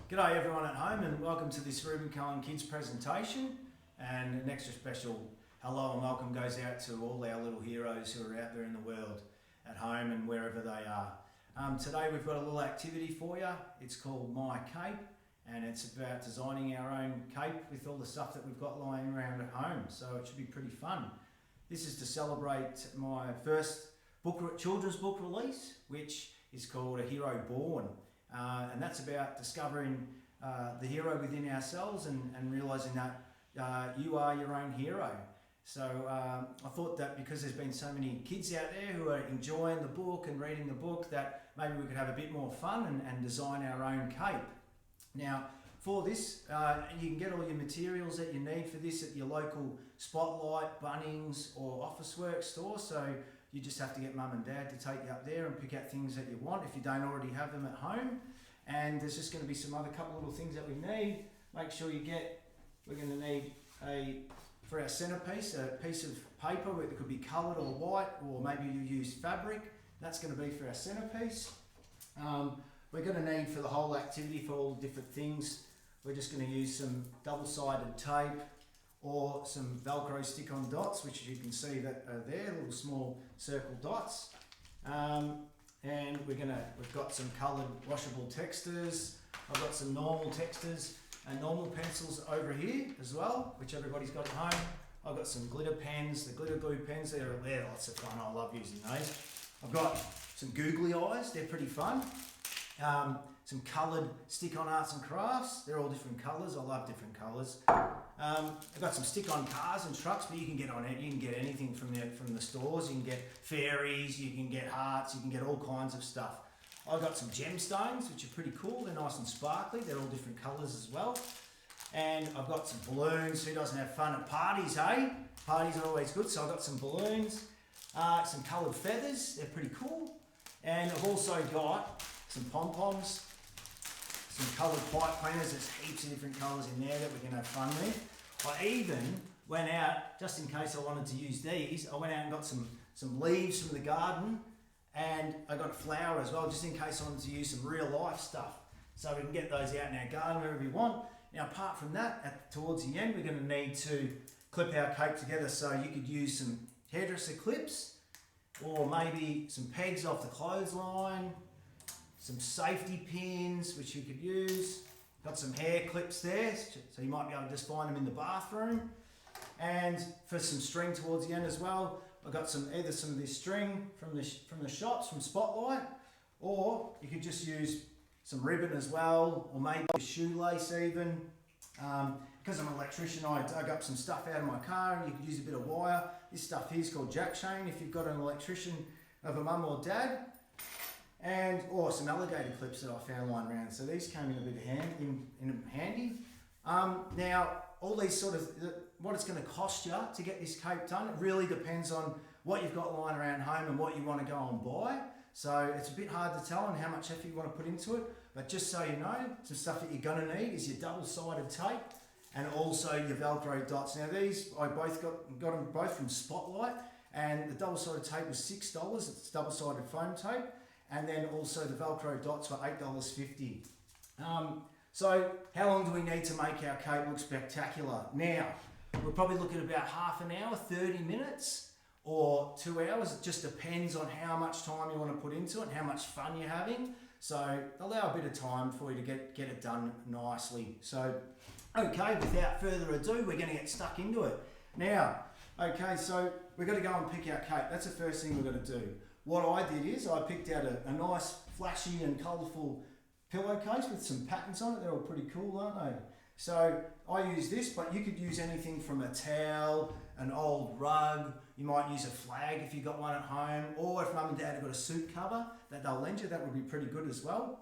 G'day everyone at home and welcome to this Reuben Cohen Kids presentation, and an extra special hello and welcome goes out to all our little heroes who are out there in the world, at home and wherever they are. Today we've got a little activity for you. It's called My Cape, and it's about designing our own cape with all the stuff that we've got lying around at home, so it should be pretty fun. This is to celebrate my first children's book release, which is called A Hero Born. And that's about discovering the hero within ourselves and realising that you are your own hero. So I thought that because there's been so many kids out there who are enjoying the book and reading the book, that maybe we could have a bit more fun and design our own cape. Now for this, you can get all your materials that you need for this at your local Spotlight, Bunnings or Officeworks store. So you just have to get mum and dad to take you up there and pick out things that you want if you don't already have them at home. And there's just going to be some other couple little things that we need. Make sure you get, we're going to need for our centrepiece, a piece of paper that could be coloured or white, or maybe you use fabric. That's going to be for our centrepiece. We're going to need for the whole activity, for all the different things, we're just going to use some double-sided tape or some Velcro stick-on dots, which you can see that are there, little small circle dots. And we've got some coloured washable textures. I've got some normal textures and normal pencils over here as well, which everybody's got at home. I've got some glitter pens, the glitter glue pens, they're lots of fun. I love using those. I've got some googly eyes, they're pretty fun. Some coloured stick-on arts and crafts, they're all different colours, I love different colours. I've got some stick-on cars and trucks, but you can get on it. You can get anything from the stores. You can get fairies, you can get hearts, you can get all kinds of stuff. I've got some gemstones, which are pretty cool. They're nice and sparkly. They're all different colours as well. And I've got some balloons. Who doesn't have fun at parties, eh? Parties are always good. So I've got some balloons, some coloured feathers. They're pretty cool. And I've also got some pom-poms, some coloured pipe cleaners. There's heaps of different colours in there that we can have fun with. I even went out, just in case I wanted to use these, I went out and got some leaves from the garden, and I got a flower as well, just in case I wanted to use some real life stuff. So we can get those out in our garden wherever we want. Now apart from that, towards the end, we're going to need to clip our cape together. So you could use some hairdresser clips, or maybe some pegs off the clothesline, some safety pins which you could use. Got some hair clips there, so you might be able to just find them in the bathroom. And for some string towards the end as well, I've got either some of this string from the shops, from Spotlight, or you could just use some ribbon as well, or maybe a shoelace even. Because I'm an electrician, I dug up some stuff out of my car, and you could use a bit of wire. This stuff here is called jack chain if you've got an electrician of a mum or dad. Or some alligator clips that I found lying around. So these came in a bit handy. Now, all these what it's going to cost you to get this cape done, it really depends on what you've got lying around home and what you want to go and buy. So it's a bit hard to tell on how much effort you want to put into it. But just so you know, some stuff that you're going to need is your double-sided tape and also your Velcro dots. Now these, I both got them both from Spotlight, and the double-sided tape was $6. It's double-sided foam tape. And then also the Velcro dots for $8.50. So how long do we need to make our cape look spectacular? Now, we're probably looking at about half an hour, 30 minutes, or 2 hours. It just depends on how much time you want to put into it and how much fun you're having. So allow a bit of time for you to get it done nicely. So, okay, without further ado, we're going to get stuck into it. Now, okay, so we're going to go and pick our cape. That's the first thing we're going to do. What I did is I picked out a nice flashy and colourful pillowcase with some patterns on it. They're all pretty cool, aren't they? So I use this, but you could use anything from a towel, an old rug. You might use a flag if you've got one at home, or if mum and dad have got a suit cover that they'll lend you, that would be pretty good as well.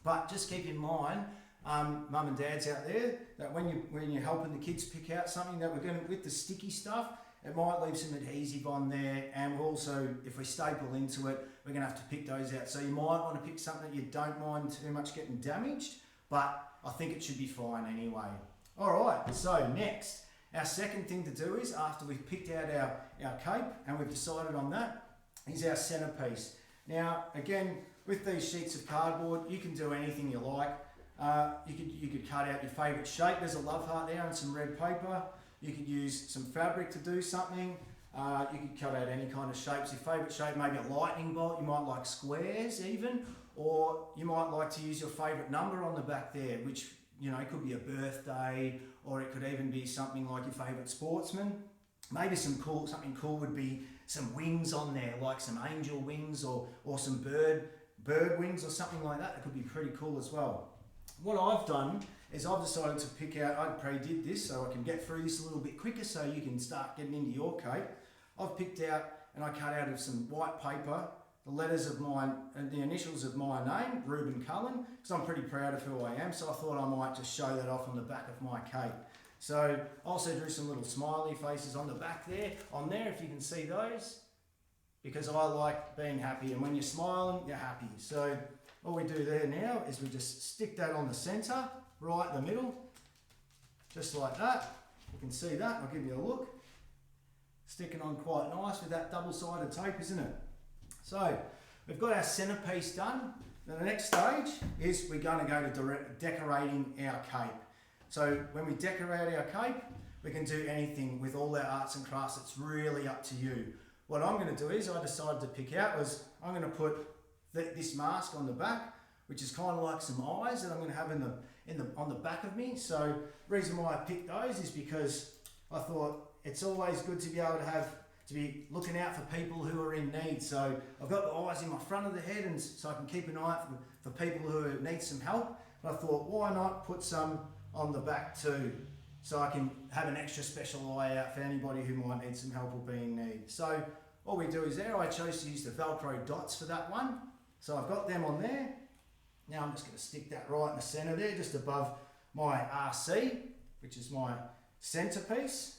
But just keep in mind, mum and dads out there, that when you're helping the kids pick out something, that with the sticky stuff, it might leave some adhesive on there, and we'll also, if we staple into it, we're going to have to pick those out. So you might want to pick something that you don't mind too much getting damaged, but I think it should be fine anyway. Alright, so next, our second thing to do is, after we've picked out our cape and we've decided on that, is our centrepiece. Now, again, with these sheets of cardboard, you can do anything you like. You could cut out your favourite shape. There's a love heart there and some red paper. You could use some fabric to do something. You could cut out any kind of shapes. Your favourite shape, maybe a lightning bolt. You might like squares even, or you might like to use your favourite number on the back there, which, you know, it could be a birthday, or it could even be something like your favourite sportsman. Maybe something cool would be some wings on there, like some angel wings or some bird wings or something like that. It could be pretty cool as well. What I've done is I've decided to pick out, I pre-did this so I can get through this a little bit quicker so you can start getting into your cape. I've picked out and I cut out of some white paper the letters of mine and the initials of my name, Reuben Cullen, because I'm pretty proud of who I am, so I thought I might just show that off on the back of my cape. So I also drew some little smiley faces on the back there, if you can see those, because I like being happy, and when you're smiling, you're happy. So all we do there now is we just stick that on the centre, right in the middle, just like that. You can see that, I'll give you a look. Sticking on quite nice with that double-sided tape, isn't it? So we've got our centrepiece done. Now the next stage is we're going to go to decorating our cape. So when we decorate our cape, we can do anything with all our arts and crafts. It's really up to you. What I'm going to do is I decided to pick out was I'm going to put this mask on the back, which is kind of like some eyes that I'm going to have on the back of me. So the reason why I picked those is because I thought it's always good to be able to be looking out for people who are in need. So I've got the eyes in my front of the head, and so I can keep an eye out for people who need some help. But I thought, why not put some on the back too, so I can have an extra special eye out for anybody who might need some help or be in need. So all we do is there, I chose to use the Velcro dots for that one. So I've got them on there. Now I'm just going to stick that right in the centre there, just above my RC, which is my centrepiece.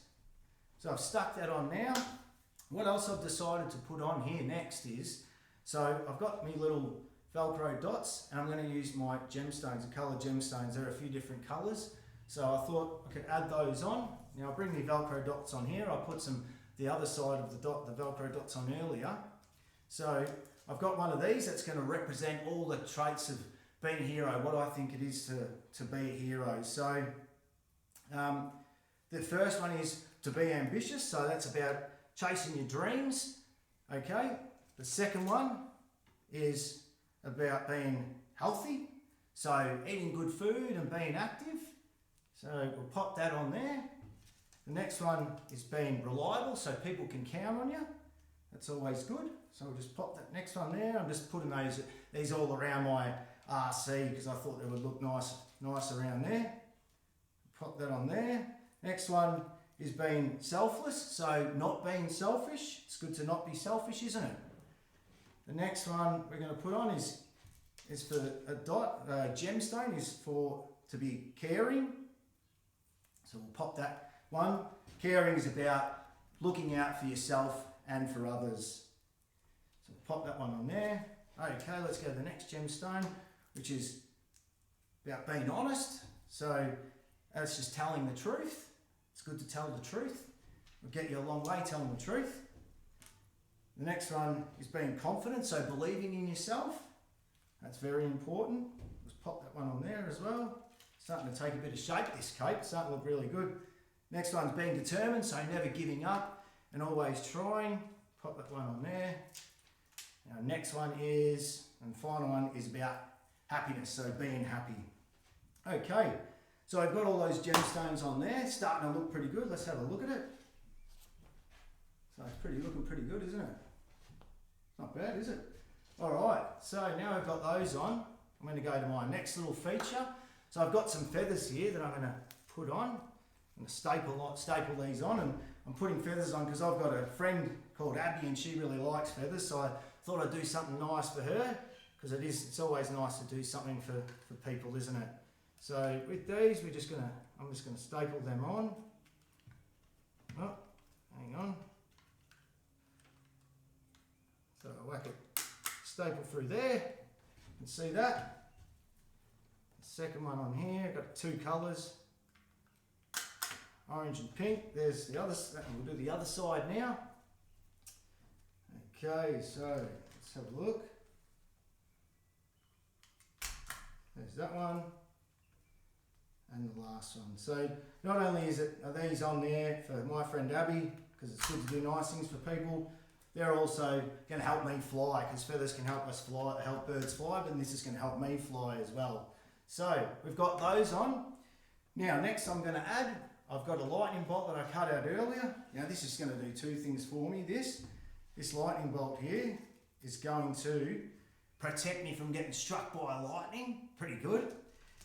So I've stuck that on now. What else I've decided to put on here next is, so I've got my little Velcro dots, and I'm going to use my gemstones, the coloured gemstones. There are a few different colours, so I thought I could add those on. Now I'll bring the Velcro dots on here. I'll put the other side of the Velcro dots on earlier. So I've got one of these that's going to represent all the traits of being a hero, what I think it is to be a hero. So the first one is to be ambitious, so that's about chasing your dreams, okay? The second one is about being healthy, so eating good food and being active. So we'll pop that on there. The next one is being reliable, so people can count on you. That's always good. So we'll just pop that next one there. I'm just putting these all around my RC because I thought they would look nice around there. Pop that on there. Next one is being selfless, so not being selfish. It's good to not be selfish, isn't it? The next one we're going to put on is for a dot, gemstone is to be caring. So we'll pop that one. Caring is about looking out for yourself and for others. So we'll pop that one on there. Okay, let's go to the next gemstone, which is about being honest. So that's just telling the truth. It's good to tell the truth. It'll get you a long way telling the truth. The next one is being confident, so believing in yourself. That's very important. Let's pop that one on there as well. Starting to take a bit of shape, this cape. Starting to look really good. Next one's being determined, so never giving up and always trying. Pop that one on there. Now, next one is, and the final one is about happiness, so being happy. Okay, so I've got all those gemstones on there. It's starting to look pretty good. Let's have a look at it. So it's looking pretty good, isn't it? Not bad, is it? All right, so now I've got those on. I'm going to go to my next little feature. So I've got some feathers here that I'm going to put on. I'm going to staple these on, and I'm putting feathers on because I've got a friend called Abby and she really likes feathers, so I thought I'd do something nice for her because it's always nice to do something for people, isn't it? So with these, I'm just going to staple them on. Oh, hang on. So I whack it, staple through there. You can see that. The second one on here, I've got two colours, orange and pink. There's the other, we'll do the other side now. Okay, so let's have a look. There's that one. and the last one. So not only are these on there for my friend Abby, because it's good to do nice things for people, they're also going to help me fly, because feathers can help us fly, help birds fly, but this is going to help me fly as well. So we've got those on. Now next I'm going to add, I've got a lightning bolt that I cut out earlier. Now this is going to do two things for me. This lightning bolt here is going to protect me from getting struck by lightning, pretty good.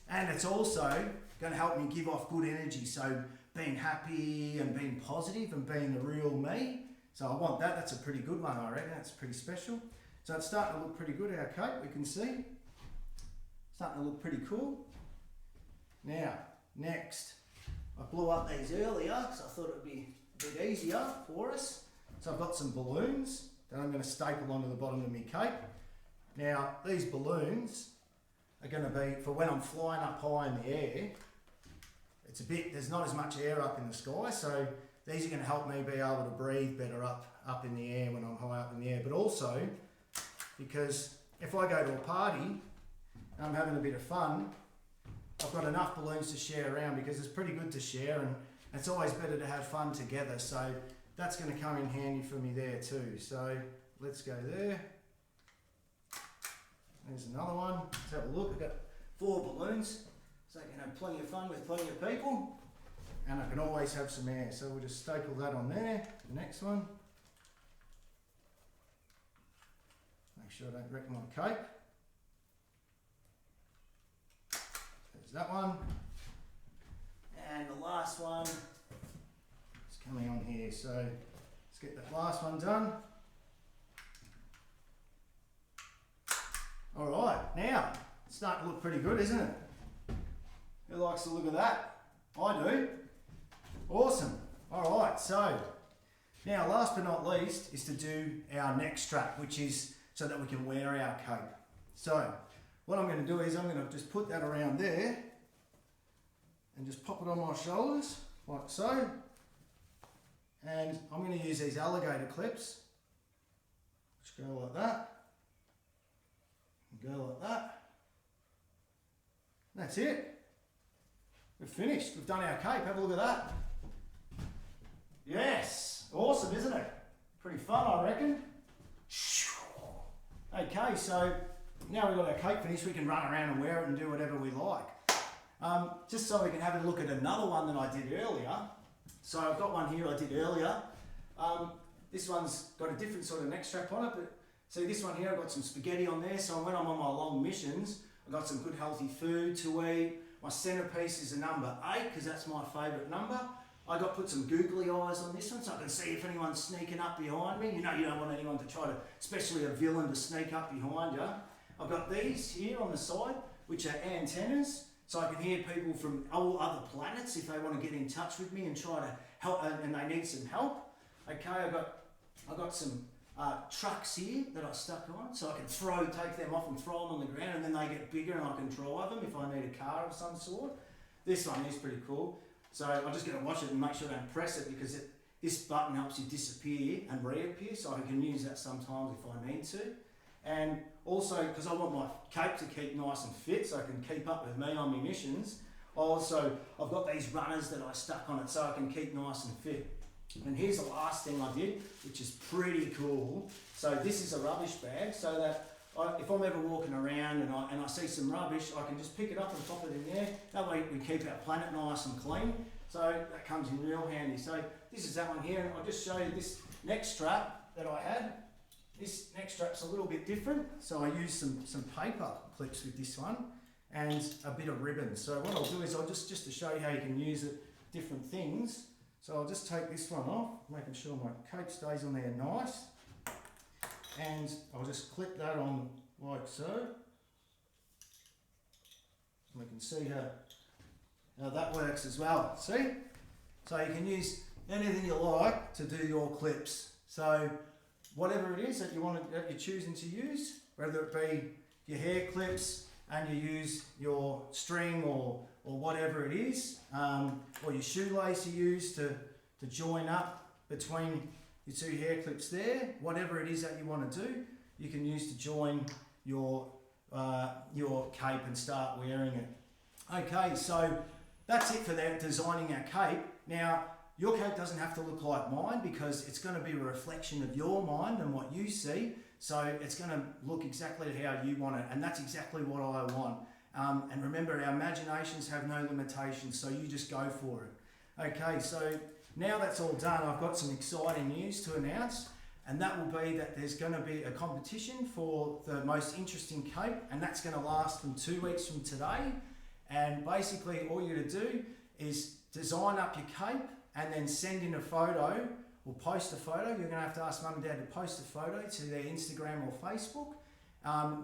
And it's also going to help me give off good energy, so being happy and being positive and being the real me. So I want that. That's a pretty good one, I reckon. That's pretty special. So it's starting to look pretty good, our cape, we can see. Starting to look pretty cool. Now, next, I blew up these earlier because I thought it would be a bit easier for us. So I've got some balloons that I'm going to staple onto the bottom of my cape. Now, these balloons are going to be for when I'm flying up high in the air. There's not as much air up in the sky, so these are going to help me be able to breathe better up in the air when I'm high up in the air. But also, because if I go to a party and I'm having a bit of fun, I've got enough balloons to share around, because it's pretty good to share, and it's always better to have fun together. So that's going to come in handy for me there too. So let's go there. There's another one. Let's have a look. I've got 4 balloons, so I can have plenty of fun with plenty of people, and I can always have some air. So we'll just staple that on there. The next one. Make sure I don't wreck my cape. There's that one. And the last one is coming on here. So let's get that last one done. Alright, now, it's starting to look pretty good, isn't it? Who likes the look of that? I do. Awesome. Alright, so, now last but not least is to do our neck strap, which is so that we can wear our cape. So, what I'm going to do is I'm going to just put that around there and just pop it on my shoulders, like so. And I'm going to use these alligator clips, which go like that. Go like that. That's it. We've finished. We've done our cape. Have a look at that. Yes. Awesome, isn't it? Pretty fun, I reckon. Okay, so now we've got our cape finished, we can run around and wear it and do whatever we like. Just so we can have a look at another one that I did earlier. So I've got one here I did earlier. This one's got a different sort of neck strap on it, but see this one here, I've got some spaghetti on there, so when I'm on my long missions, I've got some good healthy food to eat. My centrepiece is a number 8, because that's my favourite number. I got put some googly eyes on this one, so I can see if anyone's sneaking up behind me. You know you don't want anyone to try to, especially a villain, to sneak up behind you. I've got these here on the side, which are antennas, so I can hear people from all other planets if they want to get in touch with me and try to help, and they need some help. Okay, I've got some trucks here that I stuck on, so I can take them off and throw them on the ground, and then they get bigger and I can drive them if I need a car of some sort. This one is pretty cool. So I'm just going to watch it and make sure I don't press it, because this button helps you disappear and reappear, so I can use that sometimes if I need to. And also, because I want my cape to keep nice and fit so I can keep up with me on my missions, I've got these runners that I stuck on it so I can keep nice and fit. And here's the last thing I did, which is pretty cool. So this is a rubbish bag, so that if I'm ever walking around and I see some rubbish, I can just pick it up and pop it in there. That way we keep our planet nice and clean. So that comes in real handy. So this is that one here, and I'll just show you this neck strap that I had. This neck strap's a little bit different. So I used some paper clips with this one and a bit of ribbon. So what I'll do is just to show you how you can use it, different things. So I'll just take this one off, making sure my cape stays on there nice. And I'll just clip that on like so. We can see how that works as well. See? So you can use anything you like to do your clips. So whatever it is that you're choosing to use, whether it be your hair clips and you use your string or whatever it is, or your shoelace you use to join up between your 2 hair clips there, whatever it is that you want to do, you can use to join your cape and start wearing it. Okay, so that's it for that designing our cape. Now, your cape doesn't have to look like mine because it's going to be a reflection of your mind and what you see. So it's going to look exactly how you want it, and that's exactly what I want. And remember, our imaginations have no limitations, so you just go for it. Okay, so now that's all done, I've got some exciting news to announce, and that will be that there's going to be a competition for the most interesting cape, and that's going to last from 2 weeks from today. And basically all you're going to do is design up your cape and then send in a photo or post a photo. You're going to have to ask mum and dad to post a photo to their Instagram or Facebook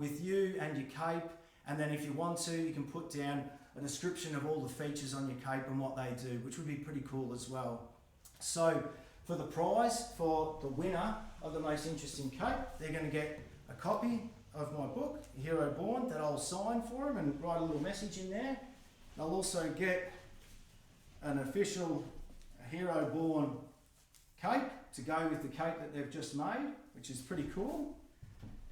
with you and your cape. And then if you want to, you can put down a description of all the features on your cape and what they do, which would be pretty cool as well. So for the prize, for the winner of the most interesting cape, they're going to get a copy of my book, Hero Born, that I'll sign for them and write a little message in there. They'll also get an official Hero Born cape to go with the cape that they've just made, which is pretty cool.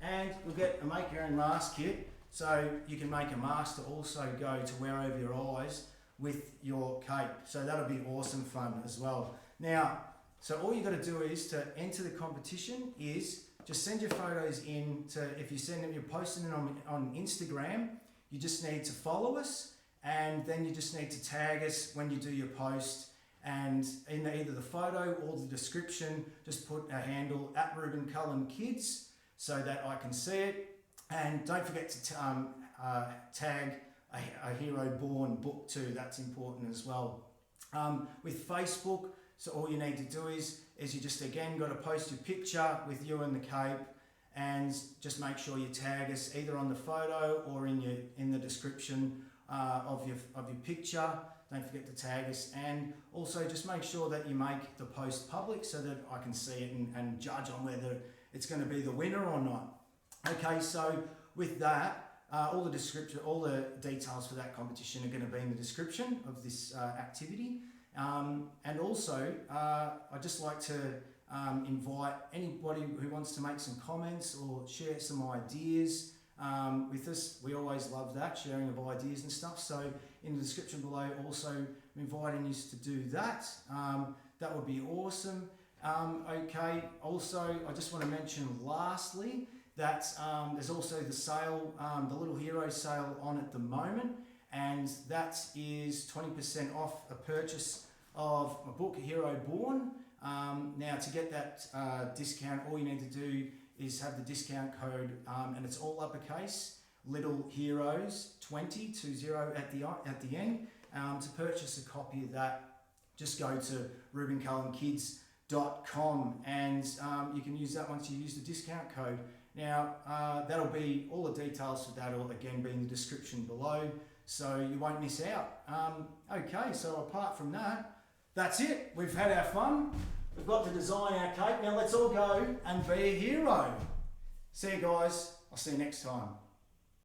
And we'll get a make your own mask kit, so you can make a mask to also go to wear over your eyes with your cape. So that'll be awesome fun as well. Now, so all you got to do is to enter the competition is just send your photos in to, if you send them, you're posting them on Instagram, you just need to follow us, and then you just need to tag us when you do your post. And in either the photo or the description, just put a handle at Reuben Cullen Kids so that I can see it. And don't forget to tag a Hero Born book too, that's important as well. With Facebook, so all you need to do is you just again got to post your picture with you and the cape, and just make sure you tag us either on the photo or in the description of your picture. Don't forget to tag us, and also just make sure that you make the post public so that I can see it and judge on whether it's going to be the winner or not. Okay, so with that, all the details for that competition are going to be in the description of this activity. And also, I'd just like to invite anybody who wants to make some comments or share some ideas with us. We always love that, sharing of ideas and stuff. So in the description below, also I'm inviting you to do that. That would be awesome. Okay, also I just want to mention lastly that there's also the sale, the Little Hero sale on at the moment, and that is 20% off a purchase of my book, Hero Born. Now to get that discount, all you need to do is have the discount code, and it's all uppercase, Little Heroes 20 at the end. To purchase a copy of that, just go to ReubenCullenKids.com, and you can use that once you use the discount code. Now that'll be all the details for that will again be in the description below, so you won't miss out. Okay, so apart from that, that's it. We've had our fun. We've got to design our cape. Now let's all go and be a hero. See you guys. I'll see you next time.